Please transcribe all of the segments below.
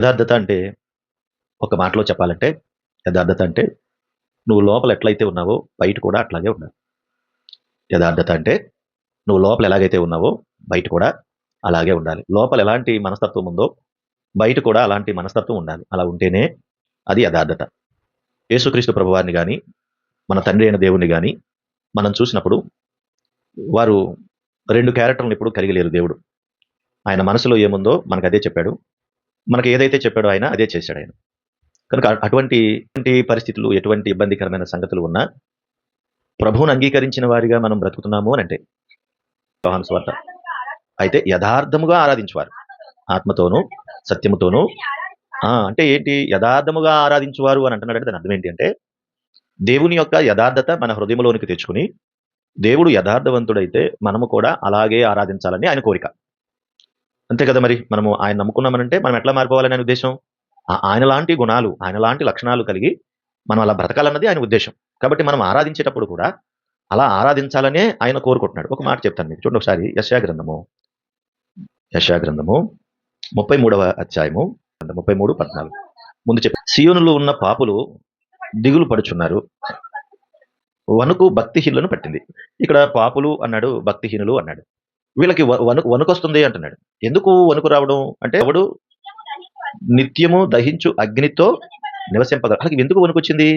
యథార్థత అంటే ఒక మాటలో చెప్పాలంటే, యథార్థత అంటే నువ్వు లోపల ఎట్లయితే ఉన్నావో బయట కూడా అట్లాగే ఉండాలి. యథార్థత అంటే నువ్వు లోపల ఎలాగైతే ఉన్నావో బయట కూడా అలాగే ఉండాలి. లోపల ఎలాంటి మనస్తత్వం ఉందో బయట కూడా అలాంటి మనస్తత్వం ఉండాలి. అలా ఉంటేనే అది యథార్థత. యేసుక్రీస్తు ప్రభువారిని గాని, మన తండ్రి అయిన దేవుడిని గాని మనం చూసినప్పుడు వారు 2 క్యారెక్టర్‌లను ఎప్పుడు కలిగి లేరు దేవుడు. ఆయన మనసులో ఏముందో మనకదే చెప్పాడు. మనకు ఏదైతే చెప్పాడో ఆయన అదే చేశాడాయన. కనుక అటువంటి పరిస్థితులు, ఎటువంటి ఇబ్బందికరమైన సంగతులు ఉన్నా ప్రభువును అంగీకరించిన వారిగా మనం బ్రతుకుతున్నాము అనంటే యోహాను సువార్త. అయితే యథార్థముగా ఆరాధించువారు. ఆత్మతోనూ, సత్యముతోనూ అంటే ఏంటి? యథార్థముగా ఆరాధించువారు అని అంటున్నాడంటే దాని అర్థం ఏంటి అంటే, దేవుని యొక్క యథార్థత మన హృదయంలోనికి తెచ్చుకొని, దేవుడు యథార్థవంతుడైతే మనము కూడా అలాగే ఆరాధించాలని ఆయన కోరిక. అంతే కదా మరి. మనము ఆయన నమ్ముకున్నామనంటే మనం ఎట్లా మారిపోవాలని ఆయన ఉద్దేశం? ఆయనలాంటి గుణాలు, ఆయనలాంటి లక్షణాలు కలిగి మనం అలా బ్రతకాలన్నది ఆయన ఉద్దేశం. కాబట్టి మనం ఆరాధించేటప్పుడు కూడా అలా ఆరాధించాలనే ఆయన కోరుకుంటున్నాడు. ఒక మాట చెప్తాను మీకు. చూడండి ఒకసారి యెషయా గ్రంథము 33వ అధ్యాయము 33, 14 ముందు సీయోనులో ఉన్న పాపులు దిగులు పడుచున్నారు, వణుకు భక్తిహీనులను పట్టింది. ఇక్కడ పాపులు అన్నాడు, భక్తిహీనులు అన్నాడు. వీళ్ళకి వణుకొస్తుంది అంటున్నాడు. ఎందుకు వణుకు రావడం అంటే, ఎవడు నిత్యము దహించు అగ్నితో నివసింపగల. వాళ్ళకి ఎందుకు వణుకొచ్చింది?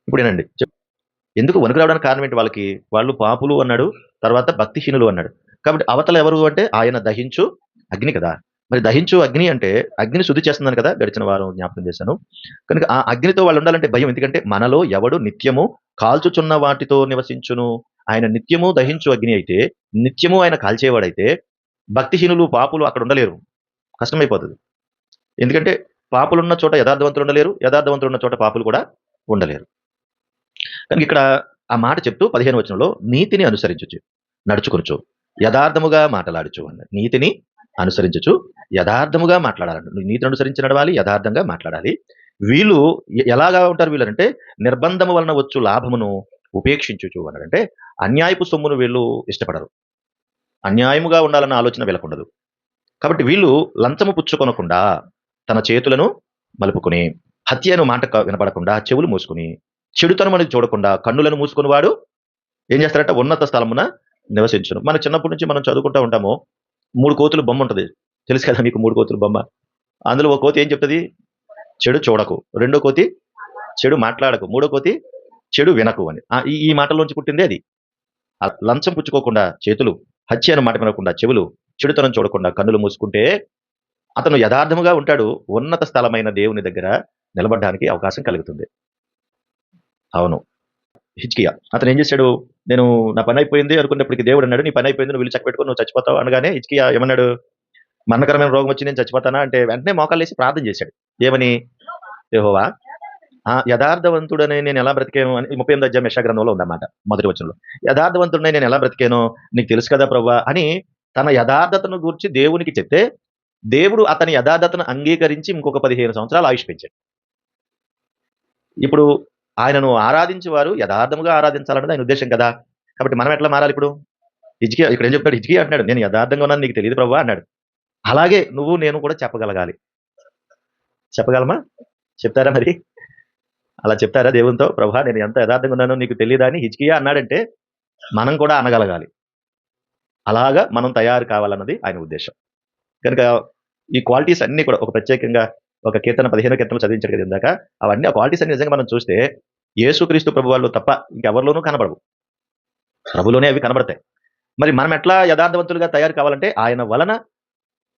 ఇప్పుడేనండి ఎందుకు వణుకు రావడానికి కారణం ఏంటి? వాళ్ళకి వాళ్ళు పాపులు అన్నాడు, తర్వాత భక్తిహీనులు అన్నాడు. కాబట్టి అవతల ఎవరు అంటే ఆయన దహించు అగ్ని కదా. మరి దహించు అగ్ని అంటే అగ్ని శుద్ధి చేస్తుందని కదా గడిచిన వారం జ్ఞాపకం చేశాను. కనుక ఆ అగ్నితో వాళ్ళు ఉండాలంటే భయం. ఎందుకంటే మనలో ఎవడు నిత్యము కాల్చుచున్న వాటితో నివసించును. ఆయన నిత్యము దహించు అగ్ని అయితే, నిత్యము ఆయన కాల్చేవాడైతే భక్తిహీనులు, పాపులు అక్కడ ఉండలేరు. కష్టమైపోతుంది. ఎందుకంటే పాపులున్న చోట యథార్థవంతులు ఉండలేరు, యథార్థవంతులు ఉన్న చోట పాపులు కూడా ఉండలేరు. కనుక ఇక్కడ ఆ మాట చెప్తూ 15వ వచనంలో నీతిని అనుసరించుచు నడుచుకొనుచు యథార్థముగా మాట్లాడుచు అన్నాడు. నీతిని అనుసరించుచు యథార్థముగా మాట్లాడాలి. నీతిని అనుసరించి నడవాలి, యథార్థంగా మాట్లాడాలి. వీళ్ళు ఎలాగా ఉంటారు? వీళ్ళంటే నిర్బంధము వలన వచ్చు లాభమును ఉపేక్షించుచు అన్నాడు. అంటే అన్యాయపు సొమ్మును వీళ్ళు ఇష్టపడరు. అన్యాయముగా ఉండాలన్న ఆలోచన వీళ్ళకుండదు. కాబట్టి వీళ్ళు లంచము పుచ్చుకొనకుండా తన చేతులను మలుపుకుని, హత్య అను మాట వినపడకుండా చెవులు మూసుకుని, చెడుతనం అనేది చూడకుండా కన్నులను మూసుకుని వాడు ఏం చేస్తారంటే ఉన్నత స్థలమున నివసించును. మన చిన్నప్పటి నుంచి మనం చదువుకుంటూ ఉంటాము. 3 కోతుల బొమ్మ ఉంటది. తెలుసు కదా మీకు 3 కోతుల బొమ్మ. అందులో ఒక కోతి ఏం చెప్తది? చెడు చూడకు. రెండో కోతి చెడు మాట్లాడకు. మూడో కోతి చెడు వినకు అని. ఈ మాటల్లోంచి పుట్టిందే అది. లంచం పుచ్చుకోకుండా చేతులు, హత్య అను మాట వినకుండా చెవులు, చెడుతనం చూడకుండా కన్నులు మూసుకుంటే అతను యథార్థముగా ఉంటాడు. ఉన్నత స్థలమైన దేవుని దగ్గర నిలబడడానికి అవకాశం కలుగుతుంది. అవును. హిజ్కియా అతను ఏం చేశాడు? నేను నా పని అయిపోయింది అనుకున్నప్పటికి దేవుడు అన్నాడు, నీ పని అయిపోయింది, నువ్వు ఇల్లు చక్కబెట్టుకొని నువ్వు చచ్చిపోతావు అనగానే హిజ్కియా ఏమన్నాడు? మరణకరమైన రోగం వచ్చి నేను చచ్చిపోతానా అంటే వెంటనే మోకాళ్ళేసి ప్రార్థన చేశాడు. ఏమని? యెహోవా యథార్థవంతుడని నేను ఎలా బ్రతికాను అని 38వ అధ్యాయం యెషయా గ్రంథంలో ఉందన్నమాట. మొదటి వచనంలో యథార్థవంతుడని నేను ఎలా బ్రతికానో నీకు తెలుసు కదా ప్రభువా అని తన యథార్థతను గూర్చి దేవునికి చెప్తే, దేవుడు అతని యథార్థతను అంగీకరించి ఇంకొక 15 సంవత్సరాలు ఆయుష్ పెంచాడు. ఇప్పుడు ఆయనను ఆరాధించే వారు యథార్థముగా ఆరాధించాలన్నది ఆయన ఉద్దేశం కదా. కాబట్టి మనం ఎట్లా మారాలి ఇప్పుడు? హిజ్కియా ఇక్కడ ఏం చెప్తాడు? హిజ్కియా అంటున్నాడు, నేను యథార్థంగా ఉన్నాను నీకు తెలియదు ప్రభువా అన్నాడు. అలాగే నువ్వు నేను కూడా చెప్పగలగాలి. చెప్పగలమా? చెప్తారా మరి? అలా చెప్తారా దేవునితో? ప్రభువా నేను ఎంత యథార్థంగా ఉన్నానో నీకు తెలియదా అని హిజ్కియా అన్నాడంటే మనం కూడా అనగలగాలి. అలాగా మనం తయారు కావాలన్నది ఆయన ఉద్దేశం. కనుక ఈ క్వాలిటీస్ అన్నీ కూడా ఒక ప్రత్యేకంగా ఒక కీర్తన 15వ కీర్తనలో చదివించాడు కదా ఇందాక. అవన్నీ ఆ క్వాలిటీస్ అన్ని నిజంగా మనం చూస్తే యేసుక్రీస్తు ప్రభు వాళ్ళు తప్ప ఇంకెవరిలోనూ కనబడవు. ప్రభులోనే అవి కనబడతాయి. మరి మనం ఎట్లా యథార్థవంతులుగా తయారు కావాలంటే ఆయన వలన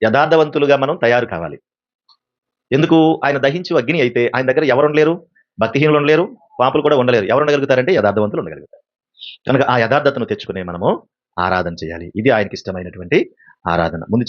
యథార్థవంతులుగా మనం తయారు కావాలి. ఎందుకు? ఆయన దహించు అగ్ని అయితే ఆయన దగ్గర ఎవరు ఉండలేరు? భక్తిహీనులు ఉండలేరు, పాపులు కూడా ఉండలేరు. ఎవరు ఉండగలుగుతారంటే యథార్థవంతులు ఉండగలుగుతారు. కనుక ఆ యథార్థతను తెచ్చుకునే మనము ఆరాధన చేయాలి. ఇది ఆయనకి ఇష్టమైనటువంటి ఆరాధన. ముందు